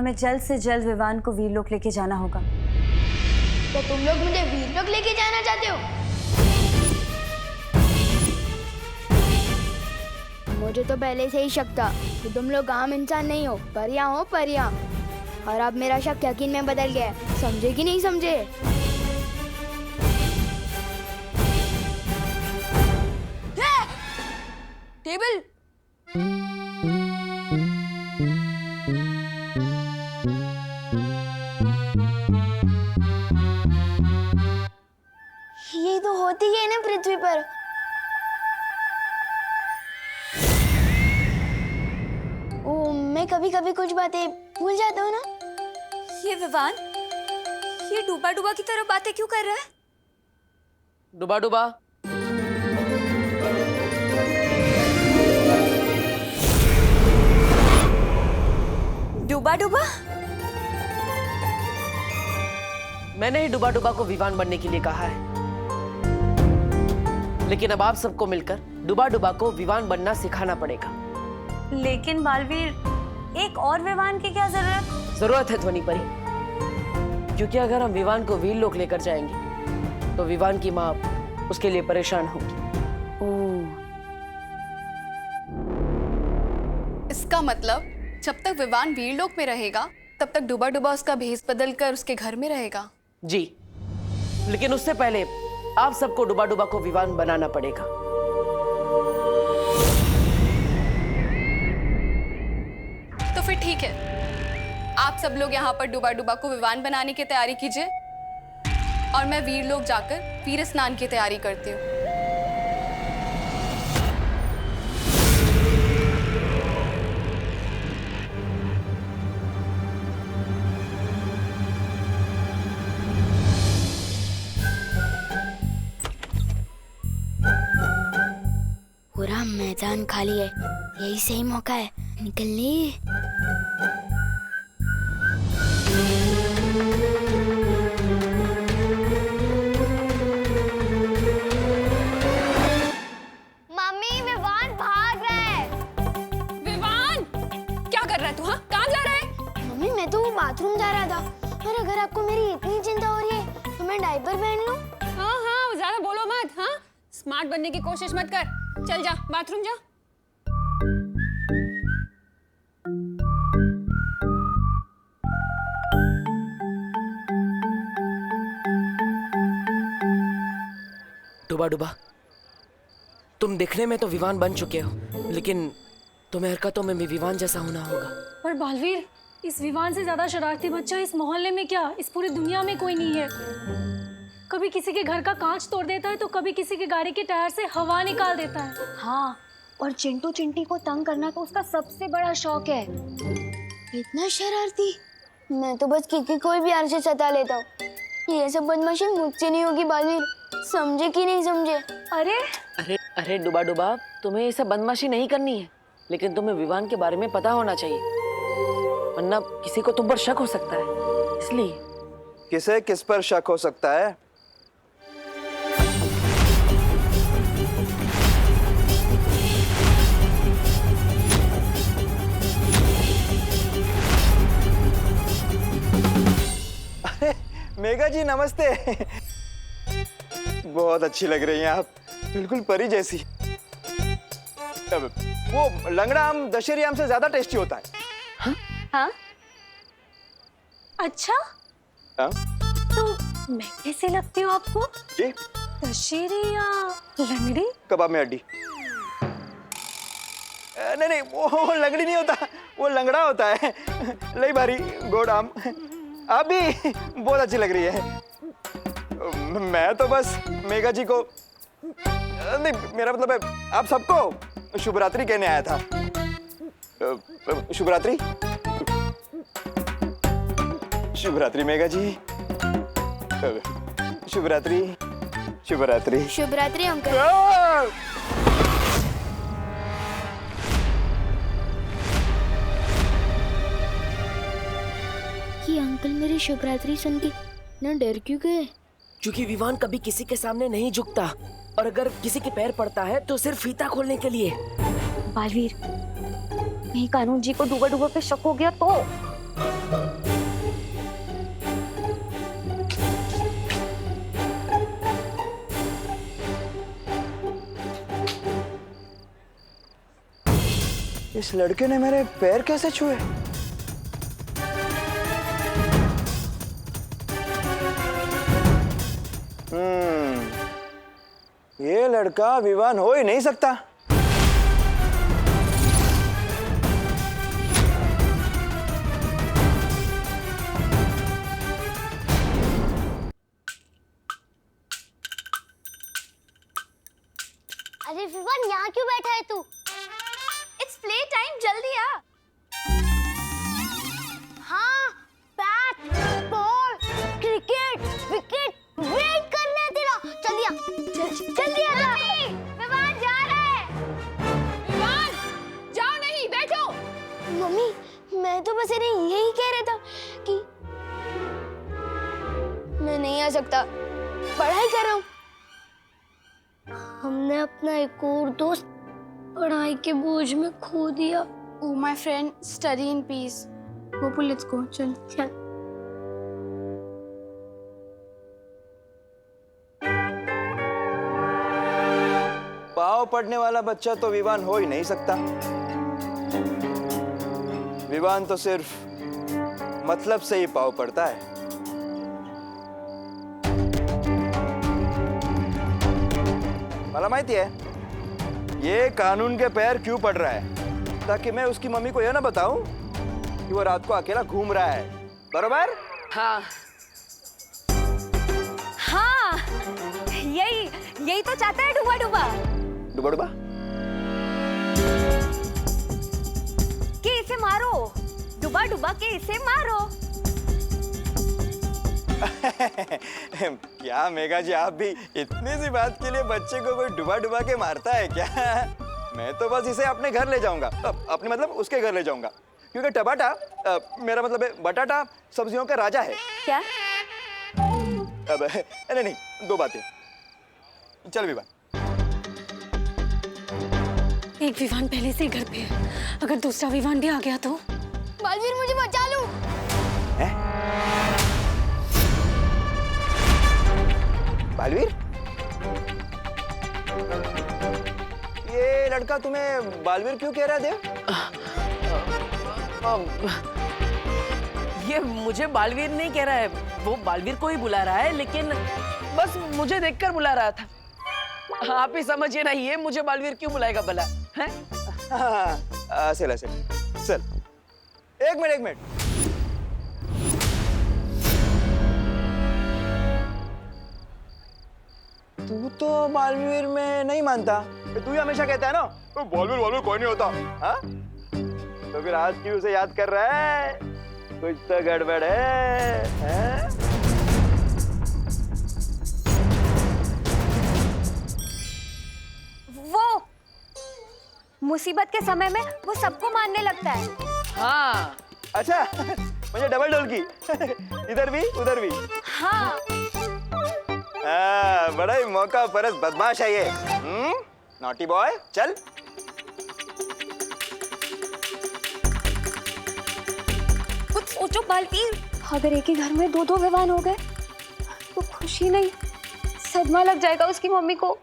हमें जल्द से जल्द विवान को वीरलोक लेके जाना होगा। तो तुम लोग मुझे वीरलोक लेके जाना चाहते हो? मुझे तो पहले से ही शक था कि तुम लोग आम इंसान नहीं हो, परियां हो परियां। और अब मेरा शक यकीन में बदल गया है। समझे कि नहीं समझे? टेबल। ये तो होती है ना पृथ्वी पर। ओ, मैं कभी कभी कुछ बातें भूल जाता हूँ ना। ये विवान, ये डूबा डूबा की तरह बातें क्यों कर रहा है? डूबा डूबा, डूबा डूबा? मैंने ही डूबा डूबा को विवान बनने के लिए कहा है, लेकिन अब आप सबको मिलकर डूबा डूबा को विवान बनना सिखाना पड़ेगा। लेकिन बालवीर, एक और विवान की क्या जरूरत है ध्वनि परी, क्योंकि अगर हम विवान को वीरलोक लेकर जाएंगे तो विवान की माँ उसके लिए परेशान होगी। इसका मतलब जब तक विवान वीरलोक में रहेगा तब तक डूबा डूबा उसका भेष बदल कर उसके घर में रहेगा। जी, लेकिन उससे पहले आप सबको डूबा डूबा को विवान बनाना पड़ेगा। तो फिर ठीक है, आप सब लोग यहाँ पर डूबा डूबा को विवान बनाने की तैयारी कीजिए और मैं वीरलोक जाकर वीर स्नान की तैयारी करती हूँ। पूरा मैदान खाली है, यही सही मौका है निकलने। मम्मी, विवान भाग रहा है। विवान, क्या कर रहा है तू? हाँ, कहाँ जा रहा है? मम्मी, मैं तो बाथरूम जा रहा था। और अगर आपको मेरी इतनी चिंता हो रही है तो मैं डायपर पहन लूं? हाँ हाँ, ज्यादा बोलो मत। हाँ, स्मार्ट बनने की कोशिश मत कर। चल जा, बाथरूम जा। डूबा डूबा, तुम दिखने में तो विवान बन चुके हो, लेकिन तुम्हें हरकतों में भी विवान जैसा होना होगा। पर बालवीर, इस विवान से ज्यादा शरारती बच्चा इस मोहल्ले में क्या, इस पूरी दुनिया में कोई नहीं है। कभी किसी के घर का कांच तोड़ देता है तो कभी किसी के गाड़ी के टायर से हवा निकाल देता है। हाँ, और चिंटू चिंटी को तंग करना तो उसका सबसे बड़ा शौक है। इतना शरारती। मैं तो बस किकी कोई भी से सता लेता हूँ। ये सब बदमाशी मुझसे नहीं होगी बालवीर, समझे कि नहीं समझे? अरे अरे अरे डूबा डूबा, तुम्हें ये सब बदमाशी नहीं करनी है, लेकिन तुम्हें विवान के बारे में पता होना चाहिए, वरना किसी को तुम पर शक हो सकता है। इसलिए किसे किस पर शक हो सकता है? मेघा जी नमस्ते। बहुत अच्छी लग रही हैं आप, बिल्कुल परी जैसी। वो लंगड़ा आम दशहरी आम से ज्यादा टेस्टी होता है। हाँ? हाँ? अच्छा, हाँ? तो मैं कैसे लगती हूँ आपको? जी? दशहरी या लंगड़ी? कबाब में हड्डी। नहीं नहीं, वो लंगड़ी नहीं होता, वो लंगड़ा होता है। लई भारी गोड़ आम। आप भी बहुत अच्छी लग रही है। मैं तो बस मेघा जी को नहीं, मेरा मतलब है आप सबको शुभ रात्रि कहने आया था। शुभ रात्रि। शुभ रात्रि मेघा जी। शुभ रात्रि। शुभ रात्रि। शुभ रात्रि अंकल। ये अंकल मेरी शुभ रात्रि सुन के न डर क्यों गए? क्योंकि विवान कभी किसी के सामने नहीं झुकता, और अगर किसी के पैर पड़ता है तो सिर्फ फीता खोलने के लिए। बालवीर, नहीं कानून जी को डूबा डूबा पे शक हो गया तो? इस लड़के ने मेरे पैर कैसे छुए? ये लड़का विवान हो ही नहीं सकता। अरे विवान, यहाँ क्यों बैठा है तू? इट्स प्ले टाइम, जल्दी आ। हाँ, bat, ball, cricket, wicket, wait करना है तेरा। जल्दी आ, जल्दी आ जा। विवान जा रहा है। विवान, जाओ नहीं, बैठो। मम्मी, मैं तो बस इन्हें यही कह रहा था कि मैं नहीं आ सकता, पढ़ाई कर रहा हूँ। हमने अपना एक और दोस्त पढ़ाई के बोझ में खो दिया। Oh my friend, study in peace. Gopu, let's go. चल. चल। पाँव पड़ने वाला बच्चा तो विवान हो ही नहीं सकता। विवान तो सिर्फ मतलब से ही पाँव पड़ता है। मला माहिती है ये कानून के पैर क्यों पड़ रहा है, ताकि मैं उसकी मम्मी को यह ना बताऊं कि वो रात को अकेला घूम रहा है। बरोबर? हाँ हाँ, यही तो चाहता है डूबा डूबा। डुबा डुबा? कि इसे मारो, डूबा डूबा के इसे मारो। क्या मेघा जी, आप भी इतनी सी बात के लिए बच्चे को कोई डुबा डुबा के मारता है क्या? मैं तो बस इसे अपने घर ले जाऊंगा, अपने मतलब उसके घर ले जाऊंगा, क्योंकि टमाटा मेरा मतलब है बटाटा सब्जियों का राजा है। क्या? अब नहीं, दो बातें। चल विवान। एक विवान पहले से ही घर पे है, अगर दूसरा विवान भी आ गया तो? बालवीर, मुझे बचा लो। बालवीर, ये लड़का तुम्हें बालवीर क्यों कह रहा है देव? ये मुझे बालवीर नहीं कह रहा है, वो बालवीर को ही बुला रहा है, लेकिन बस मुझे देखकर बुला रहा था। आप ही समझिए ना, ये मुझे बालवीर क्यों बुलाएगा भला है? चल चल, एक मिनट। तू तो बालवीर में नहीं मानता, तू ही हमेशा कहता है ना बालवीर कोई नहीं होता। हाँ? तो फिर आज क्यों उसे याद कर रहा है? कुछ तो गड़बड़ है? वो मुसीबत के समय में वो सबको मारने लगता है। हाँ। अच्छा, मुझे डबल डोल की। इधर भी उधर भी। हाँ। बड़ा ही मौका परस बदमाश है ये। नॉटी बॉय, चल। कुछ सोचो बालवीर, अगर एक ही घर में दो विवान हो गए तो खुशी नहीं, सदमा लग जाएगा उसकी मम्मी को।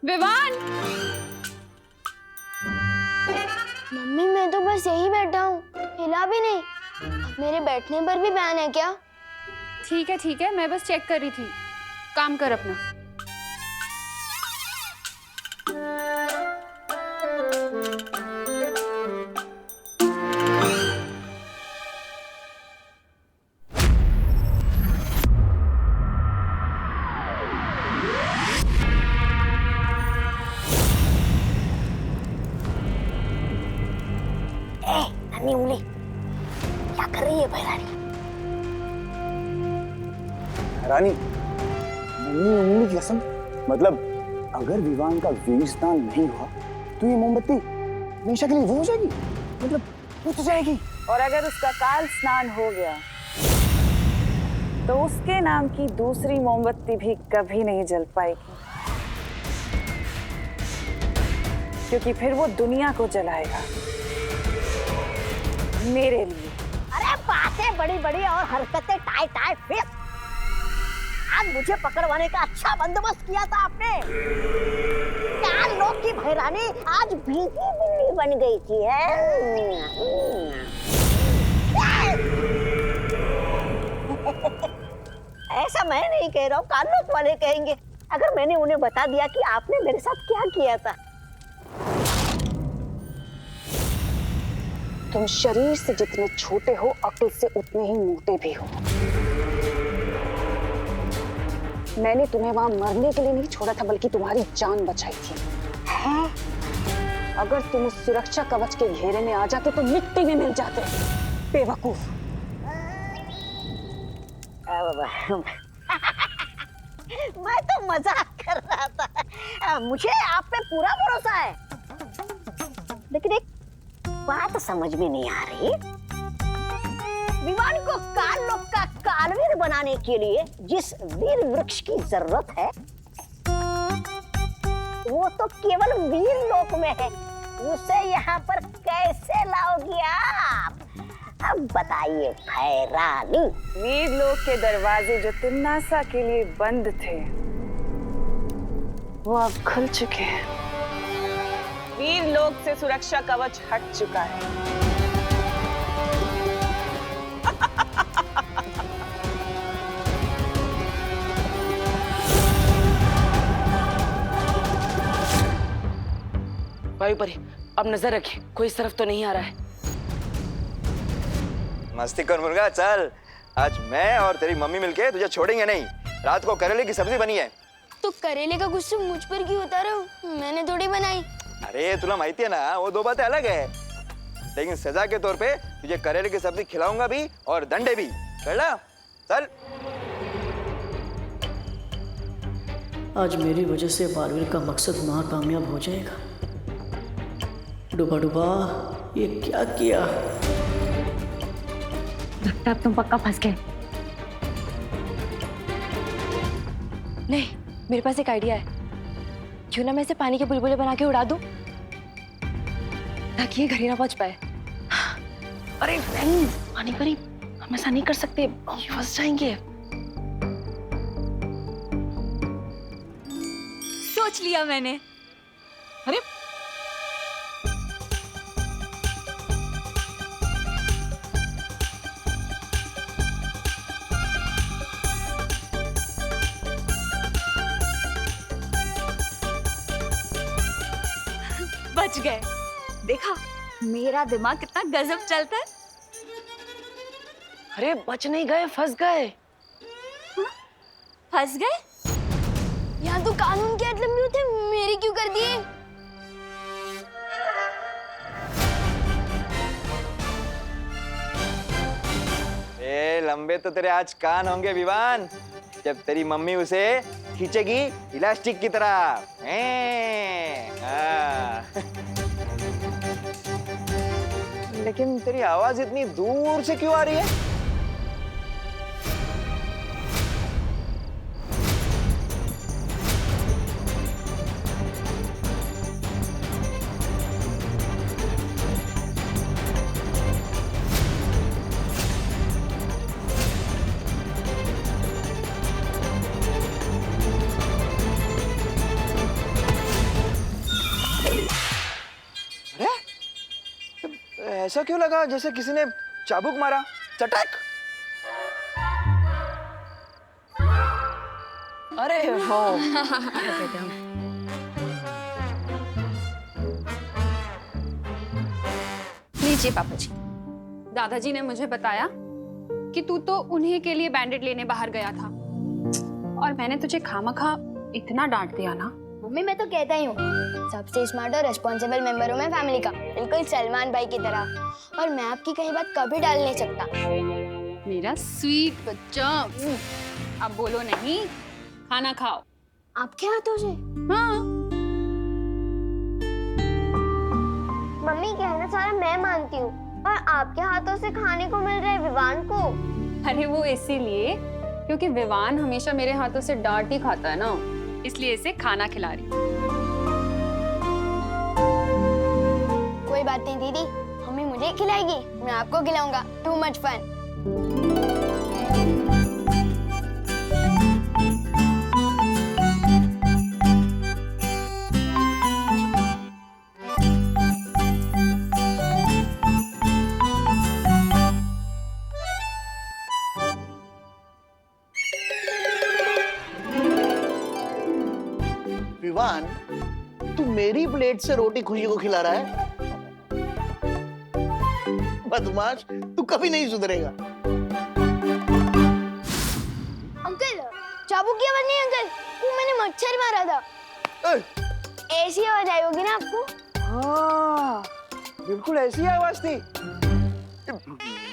विवान, मम्मी, मैं तो बस यही बैठा हूँ, हिला भी नहीं। अब मेरे बैठने पर भी बैन है क्या? ठीक है, मैं बस चेक कर रही थी। काम कर अपना। नन्ही उंगली, क्या कर रही है भाई रानी? रानी, नन्ही उंगली की कसम, मतलब अगर विवान का वीर स्नान नहीं हुआ तो ये मोमबत्ती हमेशा के लिए वो हो जाएगी, मतलब बुझ जाएगी। और अगर उसका काल स्नान हो गया तो उसके नाम की दूसरी मोमबत्ती भी कभी नहीं जल पाएगी, क्योंकि फिर वो दुनिया को जलाएगा मेरे लिए। अरे बातें बड़ी बड़ी और हरकतें टाई टाई फिर। आज मुझे पकड़वाने का अच्छा बंदोबस्त किया था आपने। 4 लोग की भैरानी आज भीगी बिल्ली बन गई थी ऐसा मैं नहीं कह रहा हूँ, कानून वाले कहेंगे अगर मैंने उन्हें बता दिया कि आपने मेरे साथ क्या किया था। तुम शरीर से जितने छोटे हो, अक्ल से उतने ही मोटे भी हो। मैंने तुम्हें वहां मरने के लिए नहीं छोड़ा था, बल्कि तुम्हारी जान बचाई थी। हाँ? अगर तुम उस सुरक्षा कवच के घेरे में आ जाते तो मिट्टी में मिल जाते। बेवकूफ। मैं तो मजाक कर रहा था। मुझे आप पे पूरा भरोसा है, लेकिन एक बात समझ में नहीं आ रही। विवान को काल का कालवीर बनाने के लिए जिस वीर वृक्ष की जरूरत है वो तो केवल वीर लोक में है। उसे यहाँ पर कैसे लाओगी आप? अब बताइए भैरानी। वीर लोक के दरवाजे जो तिन्नासा के लिए बंद थे वो अब खुल चुके हैं। वीर लोक से सुरक्षा कवच हट चुका है। वायु परी, अब नजर रखे, कोई इस तरफ तो नहीं आ रहा है। मस्ती कर मुर्गा, चल। आज मैं और तेरी मम्मी मिलके तुझे छोड़ेंगे नहीं। रात को करेले की सब्जी बनी है। तो करेले का गुस्सा मुझ पर क्यों उतारा हो? मैंने थोड़ी बनाई। अरे तुला माहिती है ना, वो 2 बातें अलग है। लेकिन सजा के तौर पे तुझे करेले की सब्जी खिलाऊंगा भी और दंडे भी। चल चल। आज मेरी वजह से बालवीर का मकसद नाकामयाब हो जाएगा। डूबा डूबा, ये क्या किया? लगता है अब तुम पक्का फंस गए। नहीं, मेरे पास एक आइडिया है। क्यों ना मैं इसे पानी के बुलबुले बना के उड़ा दूं, ताकि ये घर ही ना पहुंच पाए। अरे नहीं, पानी परी, हम ऐसा नहीं कर सकते, फंस जाएंगे। सोच लिया मैंने। अरे बच गए। देखा, मेरा दिमाग कितना गजब चलता है। अरे बच नहीं गए, फंस गए। फंस गए? यहाँ तो कानून के लंबे होते, मेरी क्यों कर दिए? ए लंबे तो तेरे आज कान होंगे विवान, जब तेरी मम्मी उसे खींचेगी इलास्टिक की तरह। लेकिन तेरी आवाज इतनी दूर से क्यों आ रही है? ऐसा क्यों लगा जैसे किसी ने चाबुक मारा? चटक। अरे हो लीजिए पापा जी। दादाजी ने मुझे बताया कि तू तो उन्हीं के लिए बैंडेड लेने बाहर गया था, और मैंने तुझे खामखा इतना डांट दिया ना। मम्मी, मैं तो कहता ही हूँ, सबसे स्मार्ट और रिस्पॉन्सिबल मेंबर हूँ मैं फैमिली का, बिल्कुल सलमान भाई की तरह। और मैं आपकी कहीं बात कभी डाल नहीं सकता। मेरा स्वीट बच्चा। अब बोलो नहीं, खाना खाओ। आपके हाथों से? हाँ। मम्मी, कहना सारा मैं मानती हूँ, और आपके हाथों से खाने को मिल रहा है विवान को। अरे वो इसीलिए क्योंकि विवान हमेशा मेरे हाथों से डांट ही खाता है ना, इसलिए इसे खाना खिला रही। कोई बात नहीं दीदी, मम्मी मुझे खिलाएगी, मैं आपको खिलाऊंगा। Too much fun. विवान, तू मेरी प्लेट से रोटी खुशी को खिला रहा है? बदमाश, तू कभी नहीं सुधरेगा। अंकल, चाबुक की आवाज नहीं अंकल, वो मैंने मच्छर मारा था। ऐसी आवाज आई होगी ना आपको? हाँ, बिल्कुल ऐसी आवाज थी।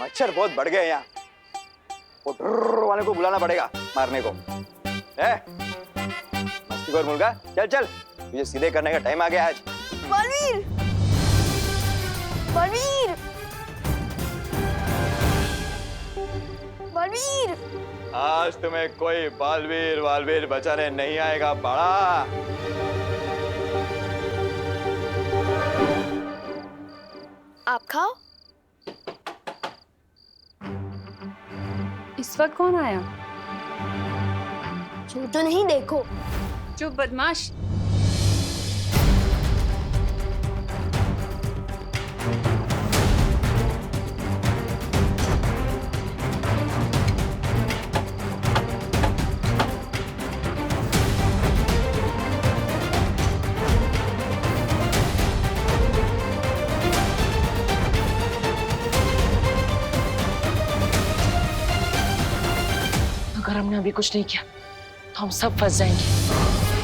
मच्छर बहुत बढ़ गए यहाँ। वो ड्रर वाले को बुलाना पड़ेगा मारने को। मस्तीखोर मुर्गा, चल चल, तुझे सीधे करने का टाइम आ गया आज। बलवीर, बलवीर, बलवीर, आज तुम्हें कोई बालवीर वालवीर बचाने नहीं आएगा बड़ा। आप खाओ। इस वक्त कौन आया? छू तो नहीं, देखो। चुप बदमाश। अगर हमने अभी कुछ नहीं किया तो हम सब फंस जाएंगे।